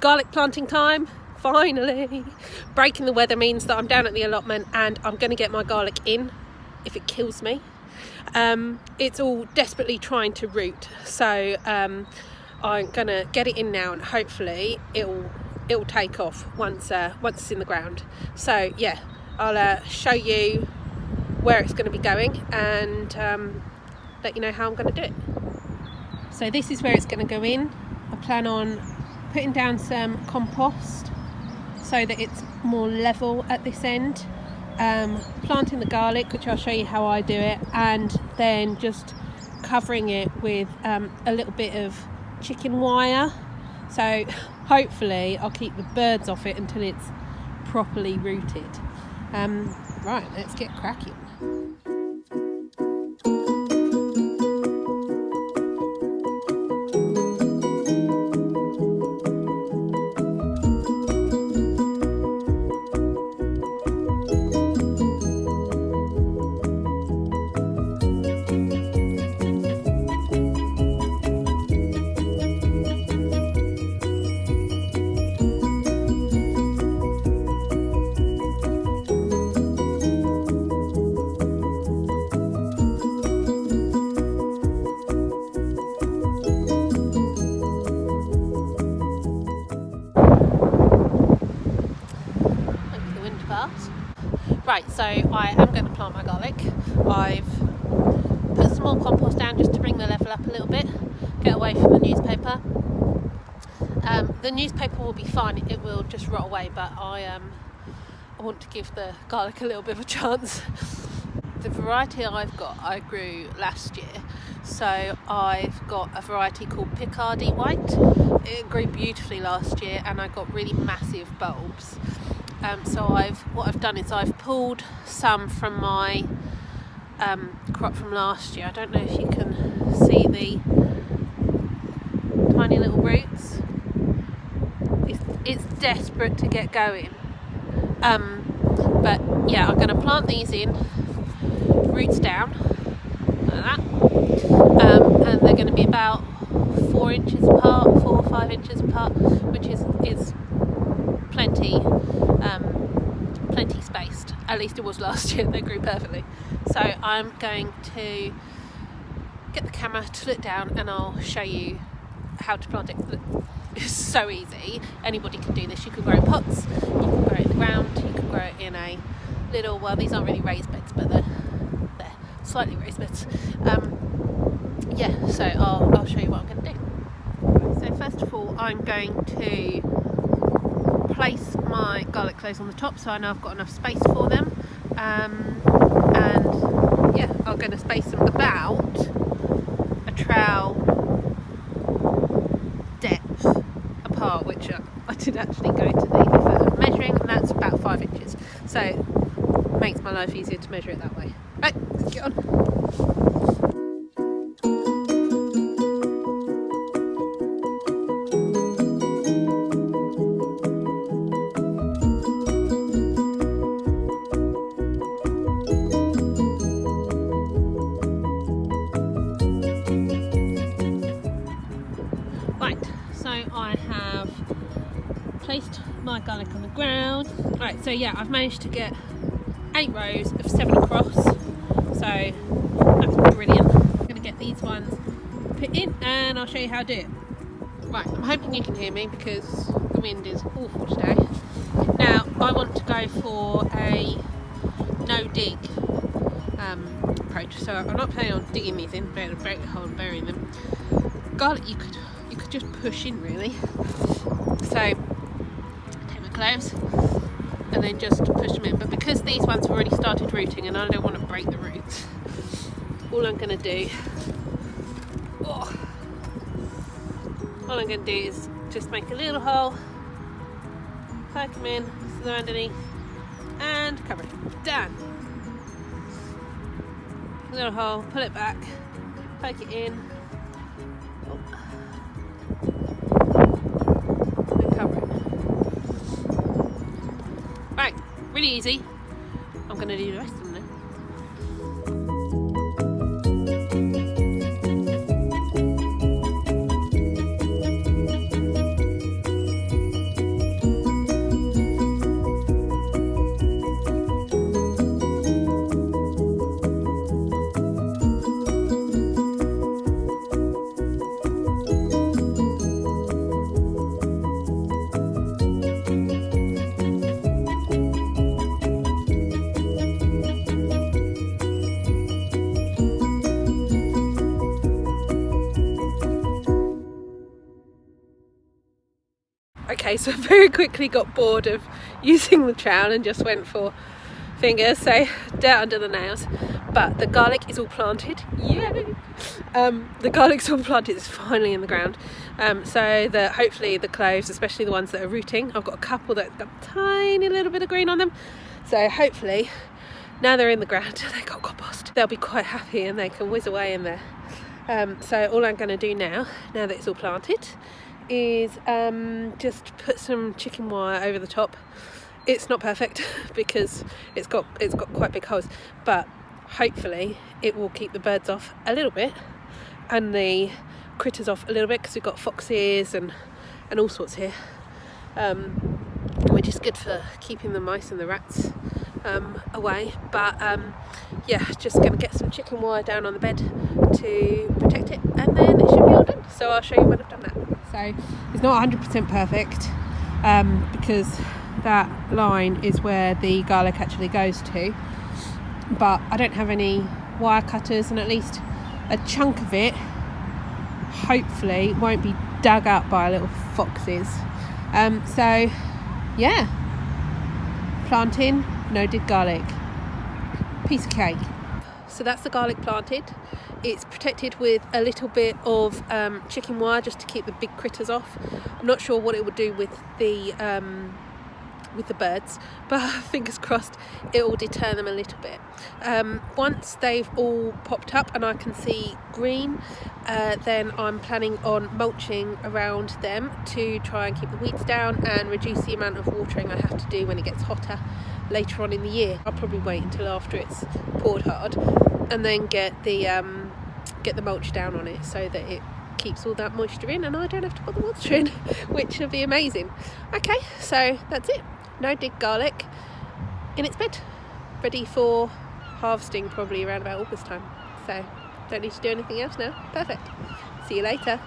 garlic planting time, finally. Breaking the weather means that I'm down at the allotment and I'm going to get my garlic in if it kills me. It's all desperately trying to root, so I'm going to get it in now, and hopefully it'll take off once it's in the ground. So yeah, I'll show you where it's going to be going and let you know how I'm going to do it. So this is where it's going to go in. I plan on putting down some compost so that it's more level at this end, planting the garlic, which I'll show you how I do it, and then just covering it with a little bit of chicken wire. So hopefully I'll keep the birds off it until it's properly rooted. Right, let's get cracking. Right, so I am going to plant my garlic. I've put some more compost down just to bring the level up a little bit, get away from the newspaper. The newspaper will be fine, it will just rot away, but I want to give the garlic a little bit of a chance. The variety I've got, I grew last year, so I've got a variety called Picardy White. It grew beautifully last year and I got really massive bulbs. So what I've done is I've pulled some from my crop from last year. I don't know if you can see the tiny little roots. It's desperate to get going. But yeah, I'm going to plant these in, roots down, like that. And they're going to be about 4 inches apart, 4 or 5 inches apart, which is plenty spaced. At least it was last year. They grew perfectly. So I'm going to get the camera, to look down, and I'll show you how to plant it. It's so easy. Anybody can do this. You can grow in pots, you can grow it in the ground, you can grow it in a little, well, these aren't really raised beds, but they're slightly raised beds. Yeah, so I'll show you what I'm going to do. So first of all, I'm going to place my garlic cloves on the top so I know I've got enough space for them, and yeah, I'm going to space them about a trowel depth apart, which I did actually go to the effort of measuring, and that's about 5 inches, so it makes my life easier to measure it that way. Right, let's get on. Right, so I have placed my garlic on the ground. Right, so yeah, I've managed to get 8 rows of 7 across, so that's brilliant. I'm going to get these ones put in and I'll show you how to do it. Right, I'm hoping you can hear me because the wind is awful today. Now, I want to go for a no-dig approach, so I'm not planning on digging these in, break a hole and burying them. Garlic you could just push in, really. So take my cloves and then just push them in, but because these ones have already started rooting and I don't want to break the roots, all I'm going to do is just make a little hole, poke them in, so they're underneath, and cover it. Done. Little hole, pull it back, poke it in, and cover it. Right, really easy. I'm going to do the rest of them now. Okay, so I very quickly got bored of using the trowel and just went for fingers, so dirt under the nails. But the garlic is all planted. Yay! The garlic's all planted, it's finally in the ground. So that hopefully the cloves, especially the ones that are rooting, I've got a couple that got a tiny little bit of green on them. So hopefully, now they're in the ground, they got compost, they'll be quite happy and they can whiz away in there. So all I'm going to do now that it's all planted, is just put some chicken wire over the top. It's not perfect because it's got quite big holes, but hopefully it will keep the birds off a little bit and the critters off a little bit, because we've got foxes and all sorts here, which is good for keeping the mice and the rats away. But yeah, just going to get some chicken wire down on the bed to protect it, and then it should be all done. So I'll show you when I've done that. So it's not 100% perfect because that line is where the garlic actually goes to, but I don't have any wire cutters, and at least a chunk of it hopefully won't be dug up by little foxes. So yeah, planting no-dig garlic, piece of cake. So that's the garlic planted. It's protected with a little bit of chicken wire just to keep the big critters off. I'm not sure what it would do with the birds, but fingers crossed it will deter them a little bit. Once they've all popped up and I can see green, then I'm planning on mulching around them to try and keep the weeds down and reduce the amount of watering I have to do when it gets hotter later on in the year. I'll probably wait until after it's poured hard and then get the mulch down on it so that it keeps all that moisture in and I don't have to put the water in, which will be amazing. Okay, so that's it. No-dig garlic in its bed, ready for harvesting probably around about August time. So don't need to do anything else now. Perfect. See you later.